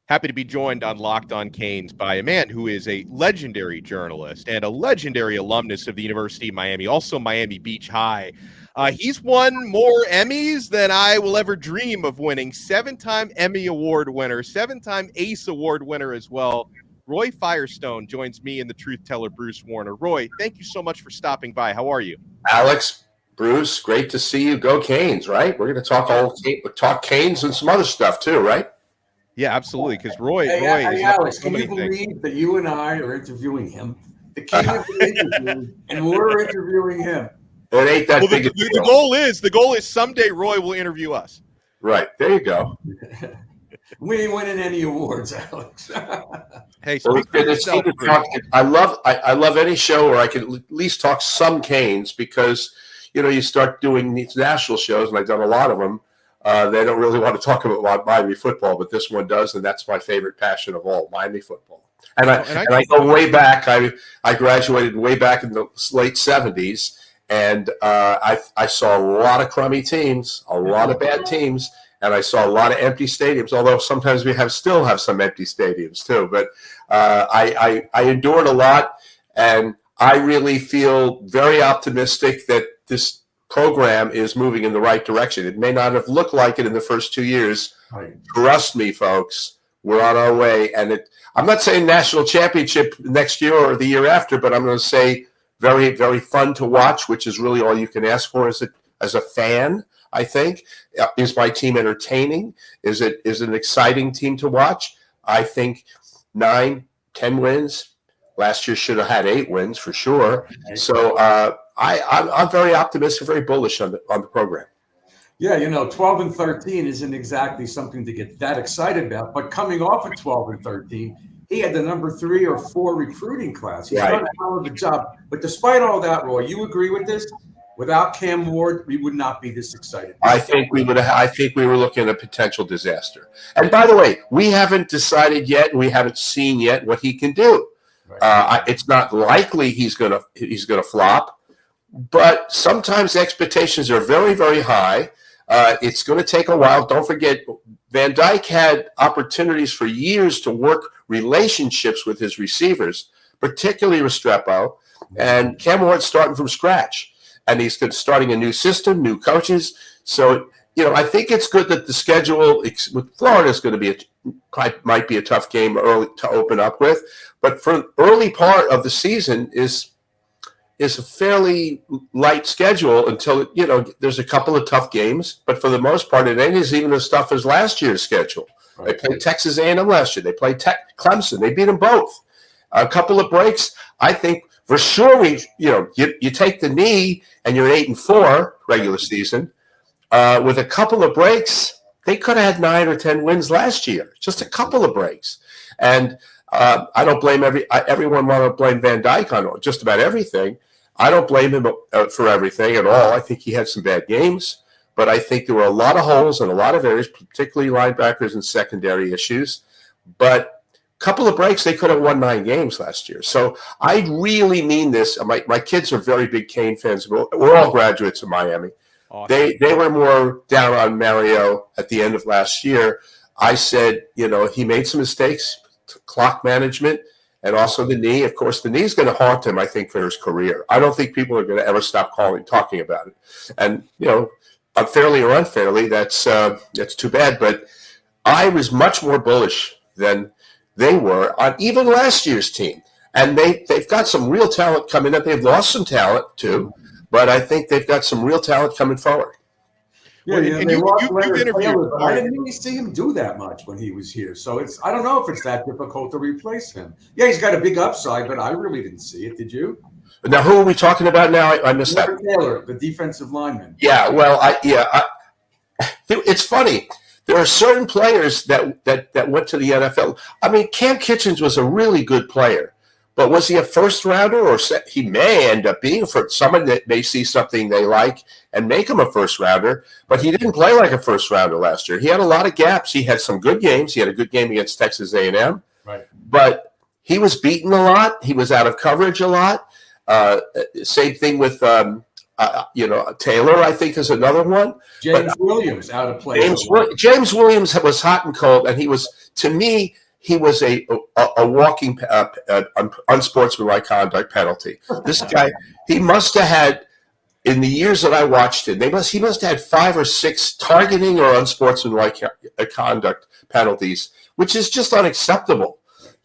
Happy to be joined on Locked on Canes by a man who is a legendary journalist and a legendary alumnus of the University of Miami, also Miami Beach High. He's won more Emmys than I will ever dream of winning. 7-time Emmy Award winner, 7-time Ace Award winner as well. Roy Firestone joins me and the truth teller, Bruce Warner. Roy, thank you so much for stopping by. How are you? Alex, Bruce, great to see you. Go Canes, right? We're going to talk Canes and some other stuff too, right? Yeah, absolutely. Because Roy is Alex, can you believe that you and I are interviewing him, the king of the interview, and we're interviewing him? It ain't that big. The goal is someday Roy will interview us. Right there, you go. We ain't winning any awards, Alex. Hey, speak for yourself. I love any show where I can at least talk some Canes, because you start doing these national shows, and I've done a lot of them. They don't really want to talk about Miami football, but this one does, and that's my favorite passion of all, Miami football. And I go way back. I graduated way back in the late 70s, and I saw a lot of crummy teams, a lot of bad teams, and I saw a lot of empty stadiums, although sometimes we still have some empty stadiums too. But I endured a lot, and I really feel very optimistic that this program is moving in the right direction. It may not have looked like it in the first 2 years. Right. Trust me, folks, we're on our way. And I'm not saying national championship next year or the year after, but I'm going to say very, very fun to watch, which is really all you can ask for as a fan, I think. Is my team entertaining? Is it an exciting team to watch? I think 9-10 wins. Last year should have had 8 wins for sure. So I'm very optimistic, very bullish on the program. Yeah, 12-13 isn't exactly something to get that excited about. But coming off of 12-13, he had the number 3 or 4 recruiting class. He's done a hell of a job. But despite all that, Roy, you agree with this? Without Cam Ward, we would not be this excited. I think we were looking at a potential disaster. And by the way, we haven't decided yet, and we haven't seen yet what he can do. Right. It's not likely he's gonna flop, but sometimes expectations are very, very high. It's going to take a while. Don't forget, Van Dyke had opportunities for years to work relationships with his receivers, particularly Restrepo, and Cam Ward's starting from scratch, and he's starting a new system, new coaches. So I think it's good that the schedule with Florida is going to might be a tough game early to open up with, but for the early part of the season is a fairly light schedule until there's a couple of tough games, but for the most part it ain't even as tough as last year's schedule. Right. They played Texas A&M last year. They played Clemson. They beat them both. A couple of breaks. I think for sure you take the knee and you're 8-4 regular season. With a couple of breaks, they could have had 9 or 10 wins last year. Just a couple of breaks. And I don't blame everyone want to blame Van Dyke on just about everything. I don't blame him for everything at all. I think he had some bad games, but I think there were a lot of holes in a lot of areas, particularly linebackers and secondary issues. But a couple of breaks, they could have won 9 games last year. So I really mean this. My kids are very big Cane fans. We're all graduates of Miami. Awesome. They were more down on Mario at the end of last year. I said, he made some mistakes, clock management, and also the knee. Of course, the knee is going to haunt him, I think, for his career. I don't think people are going to ever stop talking about it. And, unfairly or unfairly, that's too bad. But I was much more bullish than they were on even last year's team. And they've got some real talent coming up. They've lost some talent, too. But I think they've got some real talent coming forward. Yeah, and you've interviewed. I didn't really see him do that much when he was here. So I don't know if it's that difficult to replace him. Yeah, he's got a big upside, but I really didn't see it. Did you? Now, who are we talking about now? I missed that. Taylor, the defensive lineman. Yeah, well, it's funny. There are certain players that went to the NFL. I mean, Cam Kitchens was a really good player. But was he a first rounder, or he may end up being for someone that may see something they like and make him a first rounder? But he didn't play like a first rounder last year. He had a lot of gaps. He had some good games. He had a good game against Texas A&M. Right. But he was beaten a lot. He was out of coverage a lot. Same thing with Taylor, I think, is another one. James Williams out of place. James Williams was hot and cold, and he was, to me, he was a walking unsportsmanlike conduct penalty. This guy, he must have had, in the years that I watched him, he must have had 5 or 6 targeting or unsportsmanlike conduct penalties, which is just unacceptable.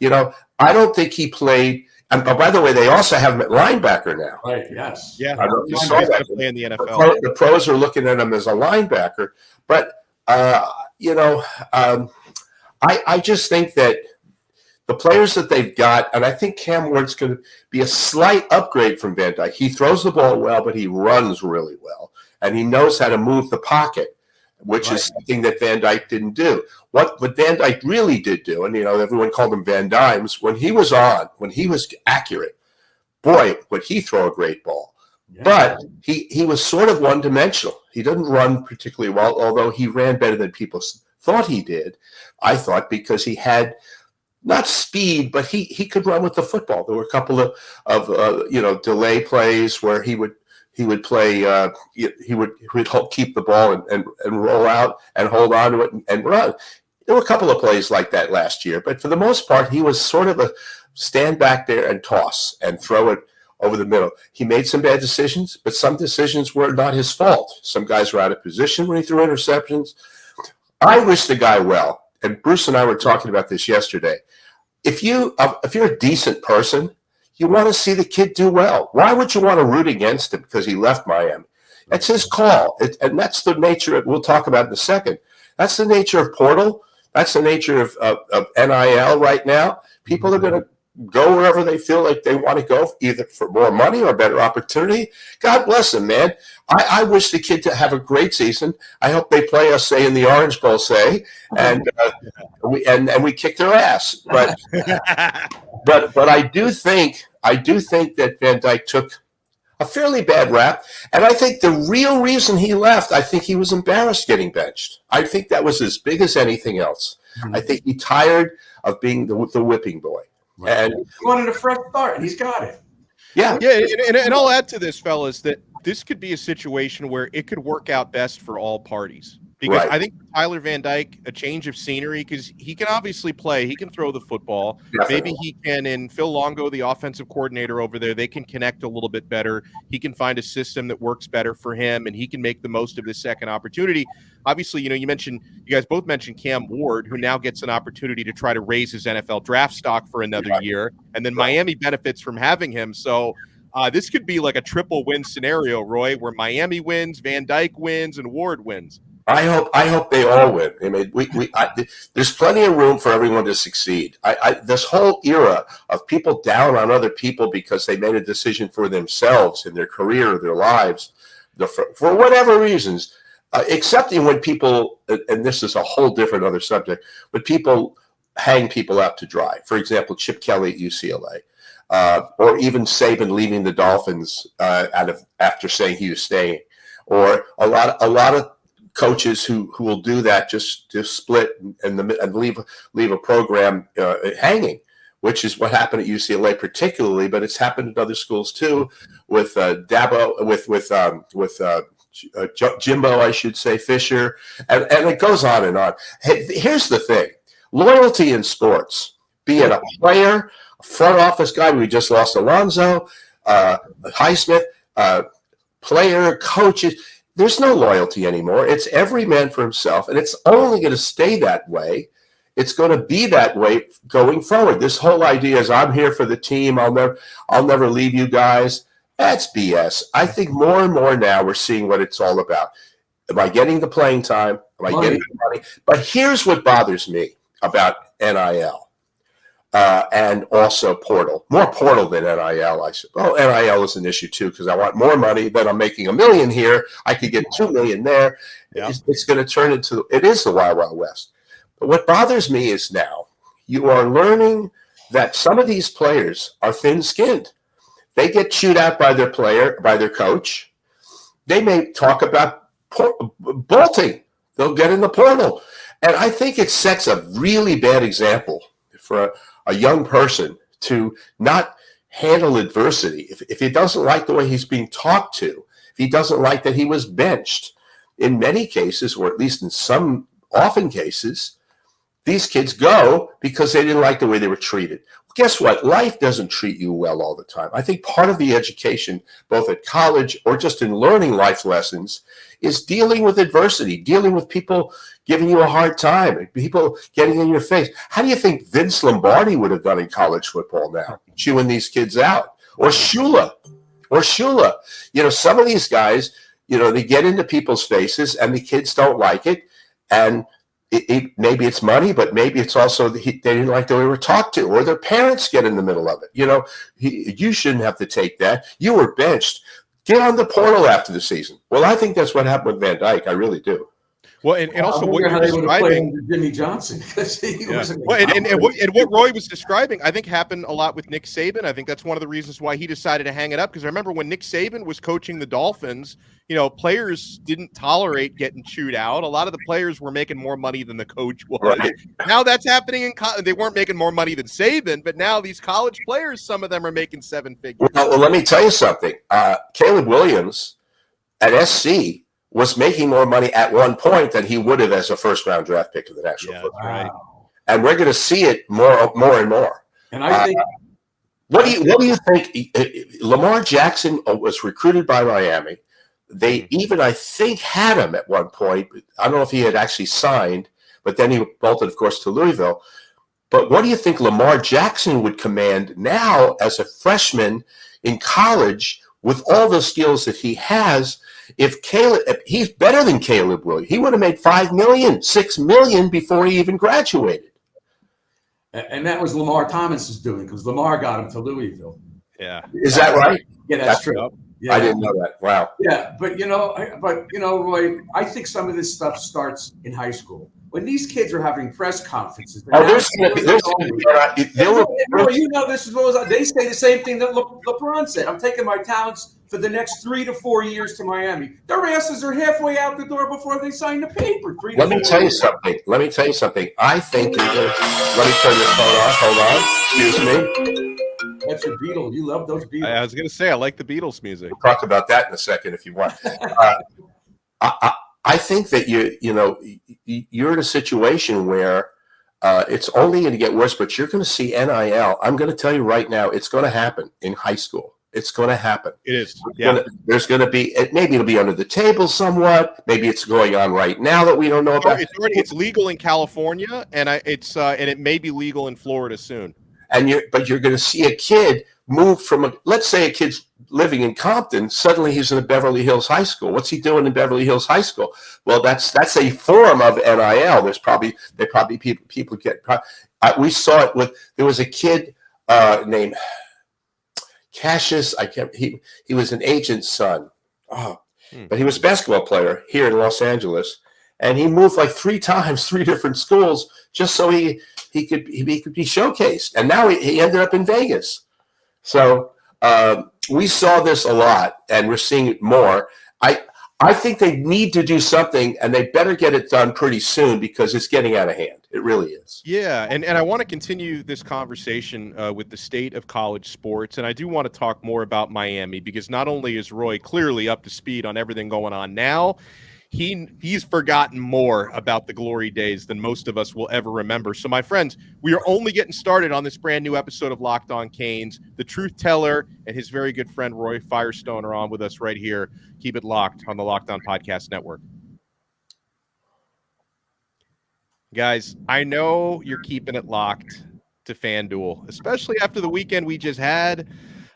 I don't think he played. And by the way, they also have him at linebacker now. Right. Yes. Yeah. I don't know if you saw that. Play in the NFL. The pros are looking at him as a linebacker, but I just think that the players that they've got, and I think Cam Ward's going to be a slight upgrade from Van Dyke. He throws the ball well, but he runs really well, and he knows how to move the pocket, which is something that Van Dyke didn't do. What Van Dyke really did do, and everyone called him Van Dimes, when he was accurate, boy, would he throw a great ball. Yeah. But he was sort of one-dimensional. He didn't run particularly well, although he ran better than people thought he did, I thought, because he had not speed, but he could run with the football. There were a couple of delay plays where he would play. He would keep the ball and roll out and hold on to it and run. There were a couple of plays like that last year, but for the most part, he was sort of a stand back there and toss and throw it over the middle. He made some bad decisions, but some decisions were not his fault. Some guys were out of position when he threw interceptions. I wish the guy well, and Bruce and I were talking about this yesterday. If you're a decent person, you want to see the kid do well. Why would you want to root against him because he left Miami? That's his call, and that's the nature of, we'll talk about in a second. That's the nature of portal. That's the nature of NIL right now. People are going to go wherever they feel like they want to go, either for more money or better opportunity. God bless them, man. I wish the kid to have a great season. I hope they play us, say, in the Orange Bowl, say, and we kick their ass. But I do think that Van Dyke took a fairly bad rap, and I think the real reason he left, I think he was embarrassed getting benched. I think that was as big as anything else. Mm-hmm. I think he tired of being the whipping boy. Right. And he wanted a fresh start, and he's got it. Yeah. And I'll add to this, fellas, that this could be a situation where it could work out best for all parties. Because I think Tyler Van Dyke, a change of scenery, because he can obviously play. He can throw the football. Definitely. Maybe he can, and Phil Longo, the offensive coordinator over there, they can connect a little bit better. He can find a system that works better for him, and he can make the most of this second opportunity. Obviously, you guys both mentioned Cam Ward, who now gets an opportunity to try to raise his NFL draft stock for another year, and then Miami benefits from having him. So this could be like a triple win scenario, Roy, where Miami wins, Van Dyke wins, and Ward wins. I hope they all win. I mean, there's plenty of room for everyone to succeed. This whole era of people down on other people because they made a decision for themselves in their career or their lives, for whatever reasons, excepting when people, and this is a whole different other subject, but people hang people out to dry. For example, Chip Kelly at UCLA, or even Saban leaving the Dolphins after saying he was staying, or a lot of coaches who will do that, just split and leave a program hanging, which is what happened at UCLA particularly, but it's happened at other schools too, with Dabo, with Jimbo, I should say, Fisher, and it goes on and on. Hey, here's the thing: loyalty in sports, be it a player, a front office guy. We just lost Alonzo, Highsmith, player, coaches. There's no loyalty anymore. It's every man for himself, and it's only going to stay that way. It's going to be that way going forward. This whole idea is I'm here for the team. I'll never leave you guys. That's BS. I think more and more now we're seeing what it's all about. Am I getting the playing time? Am I getting the money? But here's what bothers me about NIL. And also portal, more portal than NIL. I said, well, NIL is an issue too, because I want more money. Then I'm making $1 million here. I could get $2 million there. Yeah. It's going to turn into, it is the Wild Wild West. But what bothers me is now you are learning that some of these players are thin-skinned. They get chewed out by their coach. They may talk about bolting. They'll get in the portal. And I think it sets a really bad example for a young person to not handle adversity. If he doesn't like the way he's being talked to, if he doesn't like that he was benched. In many cases, or at least in some often cases, these kids go because they didn't like the way they were treated. Guess what? Life doesn't treat you well all the time. I think part of the education, both at college or just in learning life lessons, is dealing with adversity, dealing with people giving you a hard time, people getting in your face. How do you think Vince Lombardi would have done in college football now, chewing these kids out? Or Shula. Some of these guys, they get into people's faces and the kids don't like it. And maybe it's money, but maybe it's also they didn't like the way they were talked to, or their parents get in the middle of it. You shouldn't have to take that. You were benched. Get on the portal after the season. Well, I think that's what happened with Van Dyke. I really do. Well, and also what you're describing, Jimmy Johnson, because he wasn't. Well, and what Roy was describing, I think happened a lot with Nick Saban. I think that's one of the reasons why he decided to hang it up. Because I remember when Nick Saban was coaching the Dolphins, players didn't tolerate getting chewed out. A lot of the players were making more money than the coach was. Right. Now that's happening in college. They weren't making more money than Saban, but now these college players, some of them are making seven figures. Well, let me tell you something. Caleb Williams at SC was making more money at one point than he would have as a first-round draft pick of the National Football League. Right. And we're going to see it more and more. And I think, what do you think? Lamar Jackson was recruited by Miami. They even, I think, had him at one point. I don't know if he had actually signed, but then he bolted, of course, to Louisville. But what do you think Lamar Jackson would command now as a freshman in college with all the skills that he has? If he's better than Caleb Williams, he would have made $5 million, $6 million before he even graduated. And that was Lamar Thomas's doing, because Lamar got him to Louisville. Yeah. Is that right? Yeah, that's true. Yeah. I didn't know that. Wow. Yeah, but Roy, I think some of this stuff starts in high school. When these kids are having press conferences, this is as well as they say the same thing that LeBron said. I'm taking my talents for the next 3 to 4 years to Miami. Their asses are halfway out the door before they sign the paper. Let me tell you something. I think let me turn this phone off. Hold on. Excuse me. That's your Beatles. You love those Beatles. I was going to say, I like the Beatles music. We'll talk about that in a second if you want. I think that you're in a situation where it's only going to get worse, but you're going to see NIL. I'm going to tell you right now, it's going to happen in high school. It's going to happen. It is. Yeah. There's going to be, maybe it'll be under the table somewhat. Maybe it's going on right now that we don't know about. It's legal in California, and it may be legal in Florida soon. But you're going to see a kid move from let's say a kid's living in Compton, suddenly he's in a Beverly Hills high school. What's he doing in Beverly Hills high school? Well, that's a form of NIL. There's probably people get. We saw it there was a kid named Cassius. He was an agent's son. But he was a basketball player here in Los Angeles, and he moved like 3 times, 3 different schools, just so he could be showcased. And now he ended up in Vegas. So we saw this a lot, and we're seeing it more. I think they need to do something, and they better get it done pretty soon because it's getting out of hand. It really is. Yeah, and I want to continue this conversation with the state of college sports, and I do want to talk more about Miami because not only is Roy clearly up to speed on everything going on now, he's forgotten more about the glory days than most of us will ever remember. So, my friends, we are only getting started on this brand new episode of Locked On Canes. The truth teller and his very good friend Roy Firestone are on with us right here. Keep it locked on the Locked On Podcast Network. Guys, I know you're keeping it locked to FanDuel, especially after the weekend we just had.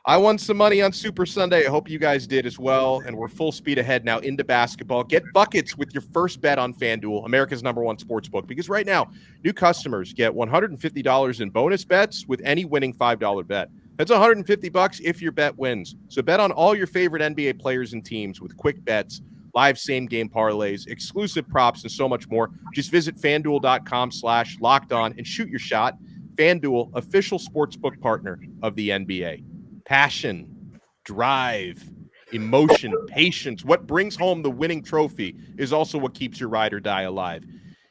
I won some money on Super Sunday. I hope you guys did as well. And we're full speed ahead now into basketball. Get buckets with your first bet on FanDuel, America's #1 sportsbook. Because right now, new customers get $150 in bonus bets with any winning $5 bet. That's $150 if your bet wins. So bet on all your favorite NBA players and teams with quick bets, live same-game parlays, exclusive props, and so much more. Just visit FanDuel.com/lockedon and shoot your shot. FanDuel, official sportsbook partner of the NBA. Passion, drive, emotion, patience. What brings home the winning trophy is also what keeps your ride or die alive.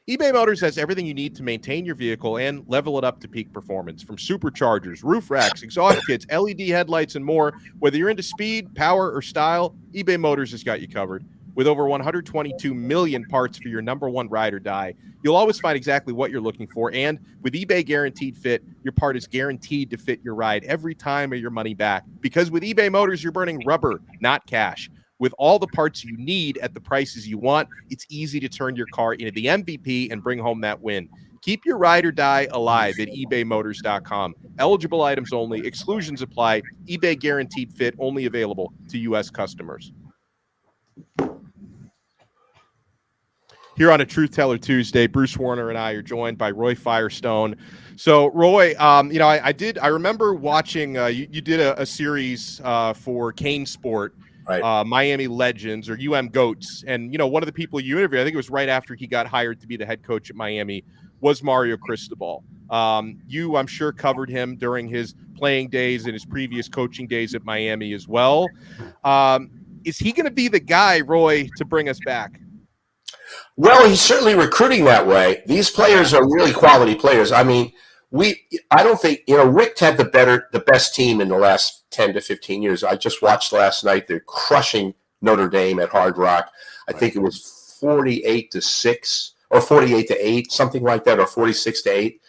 eBay Motors has everything you need to maintain your vehicle and level it up to peak performance, from superchargers, roof racks, exhaust kits, LED headlights, and more. Whether you're into speed, power, or style, eBay Motors has got you covered. With over 122 million parts for your number one ride or die, you'll always find exactly what you're looking for. And with eBay Guaranteed Fit, your part is guaranteed to fit your ride every time or your money back. Because with eBay Motors, you're burning rubber, not cash. With all the parts you need at the prices you want, it's easy to turn your car into the MVP and bring home that win. Keep your ride or die alive at ebaymotors.com. Eligible items only. Exclusions apply. eBay Guaranteed Fit only available to U.S. customers. Here on a Truth Teller Tuesday, Bruce Warner and I are joined by Roy Firestone. So, Roy, I remember watching. You did a series for Kane Sport. Right. Miami Legends, or Goats. And, one of the people you interviewed, I think it was right after he got hired to be the head coach at Miami, was Mario Cristobal. You, I'm sure, covered him during his playing days and his previous coaching days at Miami as well. Is he going to be the guy, Roy, to bring us back? Well, he's certainly recruiting that way. These players are really quality players. I mean, I don't think, Rick had the best team in the last 10 to 15 years. I just watched last night. They're crushing Notre Dame at Hard Rock. I think it was 48-6 or 48-8, something like that, or 46-8.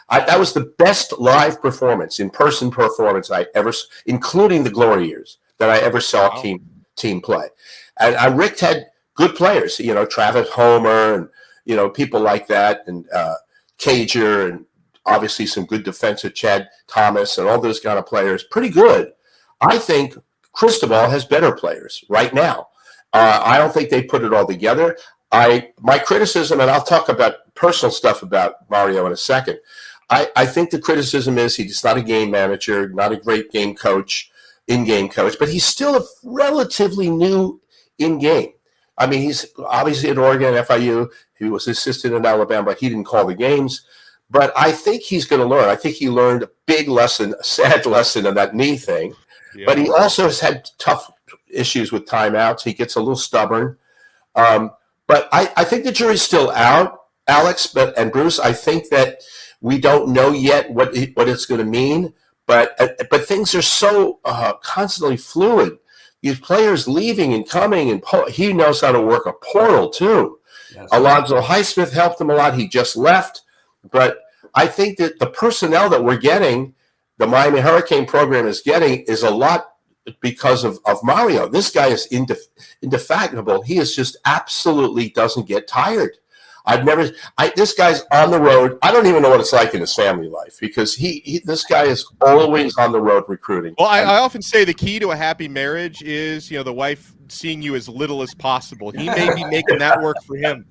That was the best live performance, in-person performance I ever, including the glory years, that I ever saw a team play. And Rick had good players, Travis Homer and, people like that, and Cager, and obviously some good defensive, Chad Thomas, and all those kind of players. Pretty good. I think Cristobal has better players right now. I don't think they put it all together. My criticism, and I'll talk about personal stuff about Mario in a second. I think the criticism is he's not a game manager, not a great in-game coach, but he's still a relatively new in-game. I mean, he's obviously at Oregon, FIU. He was assistant in Alabama, but he didn't call the games. But I think he's going to learn. I think he learned a big lesson, a sad lesson in that knee thing. Yeah. But he also has had tough issues with timeouts. He gets a little stubborn. But I think the jury's still out, Alex, and Bruce. I think that we don't know yet what it's going to mean. But things are so constantly fluid. These players leaving and coming, and he knows how to work a portal too. Yes. Alonzo Highsmith helped him a lot. He just left. But I think that the personnel that we're getting, the Miami Hurricane program is getting, is a lot because of Mario. This guy is indefatigable. He is just absolutely doesn't get tired. This guy's on the road. I don't even know what it's like in his family life, because this guy is always on the road recruiting. Well, I often say the key to a happy marriage is, the wife seeing you as little as possible. He may be making that work for him.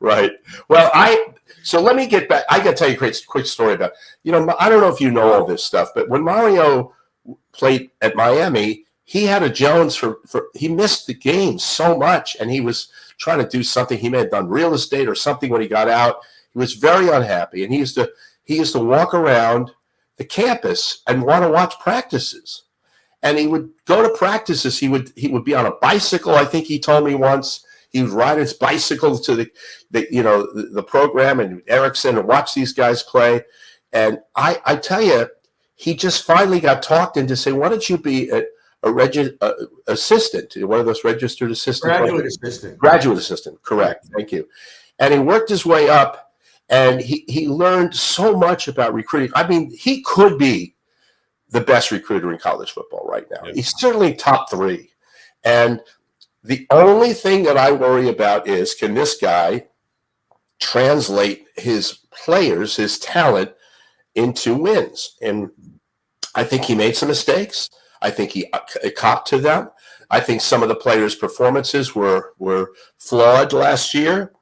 Right. Well, so let me get back. I got to tell you a quick story about, I don't know if you know all this stuff, but when Mario played at Miami, he had a Jones for he missed the game so much, and he was trying to do something. He may have done real estate or something when he got out. He was very unhappy, and he used to walk around the campus and want to watch practices. And he would go to practices. He would be on a bicycle. I think he told me once. He would ride his bicycle to the program and Erickson and watch these guys play. And I tell you, he just finally got talked into saying, "Why don't you be a assistant, one of those registered assistants?" Graduate assistant, correct. Thank you. And he worked his way up, and he learned so much about recruiting. I mean, he could be the best recruiter in college football right now. Yeah. He's certainly top 3. And the only thing that I worry about is, can this guy translate his players, his talent, into wins? And I think he made some mistakes. I think he copped to them. I think some of the players' performances were flawed last year.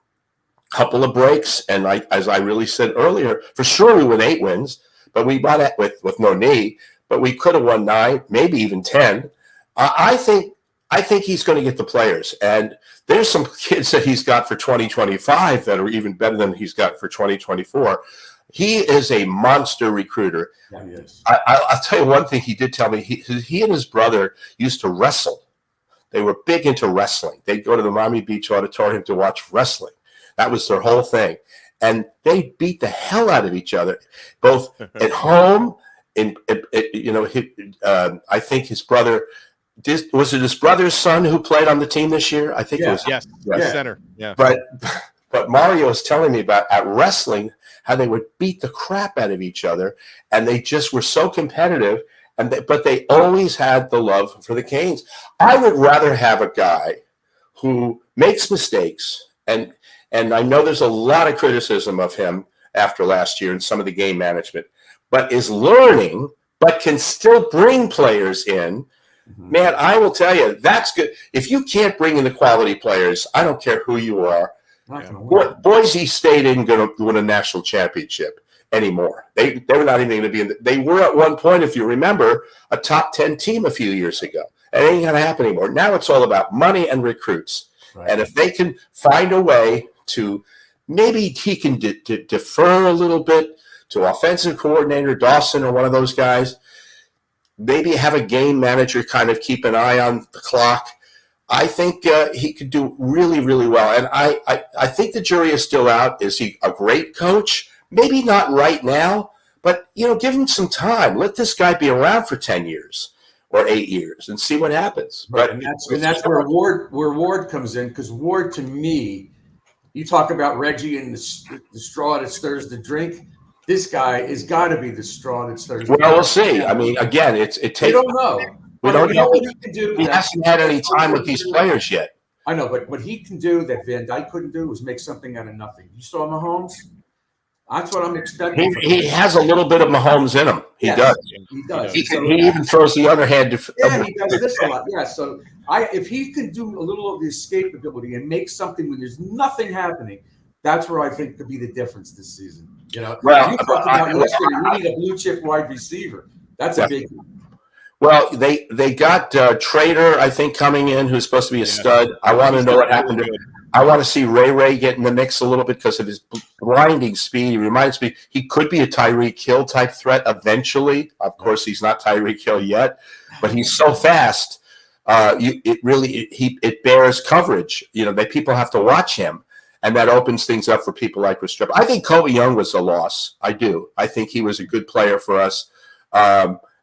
A couple of breaks, and as I really said earlier, for sure we won 8 wins, but we bought it with no knee. But we could have won 9, maybe even 10. I think he's going to get the players, and there's some kids that he's got for 2025 that are even better than he's got for 2024. He is a monster recruiter. Yeah, he is. I'll tell you one thing he did tell me. He and his brother used to wrestle. They were big into wrestling. They'd go to the Miami Beach Auditorium to watch wrestling. That was their whole thing. And they beat the hell out of each other, both at home. I think his brother, was it his brother's son who played on the team this year? I think it was. Yes, center. Yeah. But Mario was telling me about at wrestling how they would beat the crap out of each other, and they just were so competitive. But they always had the love for the Canes. I would rather have a guy who makes mistakes, and I know there's a lot of criticism of him after last year and some of the game management, but is learning, but can still bring players in. Mm-hmm. Man, I will tell you, that's good. If you can't bring in the quality players, I don't care who you are. Boise State isn't going to win a national championship anymore. They were not even going to be in the, they were at one point, if you remember, a top 10 team a few years ago. It ain't going to happen anymore. Now it's all about money and recruits. Right. And if they can find a way to, maybe he can defer a little bit to offensive coordinator Dawson or one of those guys, maybe have a game manager kind of keep an eye on the clock. I think he could do really, really well. And I think the jury is still out. Is he a great coach? Maybe not right now, but, give him some time. Let this guy be around for 10 years or 8 years and see what happens. Right. And that's where Ward comes in, because Ward, to me, you talk about Reggie and the straw that stirs the drink. This guy has got to be the straw that stirs the drink. Well, we'll see. I mean, again, it takes. We don't know. We don't know what he can do. He hasn't had any time with these players yet. I know, but what he can do that Van Dyke couldn't do was make something out of nothing. You saw Mahomes? That's what I'm expecting. He has a little bit of Mahomes in him. He does. He does. He even throws the other hand. He does this a lot. Yeah, so if he can do a little of the escapability and make something when there's nothing happening, that's where I think could be the difference this season. Well, you talked about yesterday, we need a blue chip wide receiver. That's a big one. Well, they got Trader, I think, coming in, who's supposed to be a stud. I want to know what happened to him. I want to see Ray get in the mix a little bit because of his blinding speed. He reminds me he could be a Tyreek Hill type threat eventually. Of course, he's not Tyreek Hill yet, but he's so fast. It bears coverage. People have to watch him, and that opens things up for people like Cristobal. I think Kobe Young was a loss. I do. I think he was a good player for us.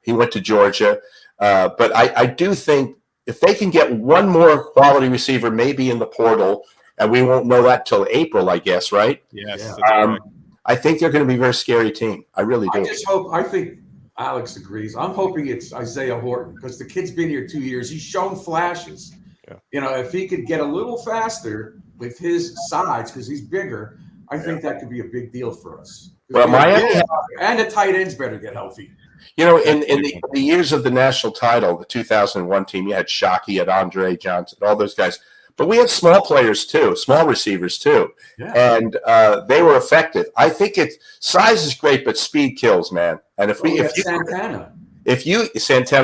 He went to Georgia. But I do think if they can get one more quality receiver, maybe in the portal, and we won't know that till April, I guess, right? Yes. Right. I think they're going to be a very scary team. I really do. I think Alex agrees. I'm hoping it's Isaiah Horton because the kid's been here 2 years. He's shown flashes. Yeah. If he could get a little faster with his size, because he's bigger, I think that could be a big deal for us. Well, Miami and the tight ends better get healthy. In the years of the national title, the 2001 team, you had Shockey, you had Andre Johnson, all those guys. But we had small players too, small receivers too. Yeah. And they were effective. I think size is great, but speed kills, man. And Santana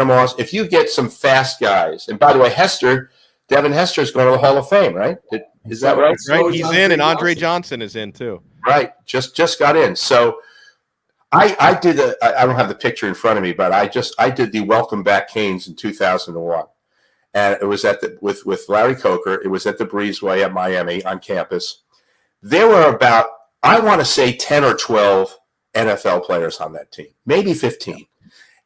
Moss, if you get some fast guys, and by the way, Devin Hester is going to the Hall of Fame, right? Is that right? Right, he's in, and Andre Johnson is in too. Right, just got in. So I did I don't have the picture in front of me, but I did the Welcome Back Canes in 2001. And it was with Larry Coker. It was at the Breezeway at Miami on campus. There were about, I want to say, 10 or 12 NFL players on that team, maybe 15.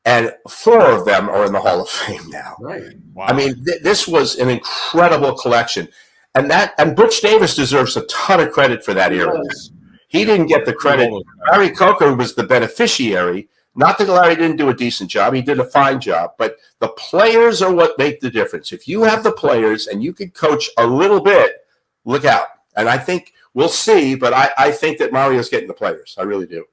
And 4 of them are in the Hall of Fame now. Right. Wow. I mean, this was an incredible collection. And Butch Davis deserves a ton of credit for that era. He didn't get the credit. Larry Coker was the beneficiary. Not that Larry didn't do a decent job. He did a fine job. But the players are what make the difference. If you have the players and you can coach a little bit, look out. And I think we'll see, but I think that Mario's getting the players. I really do.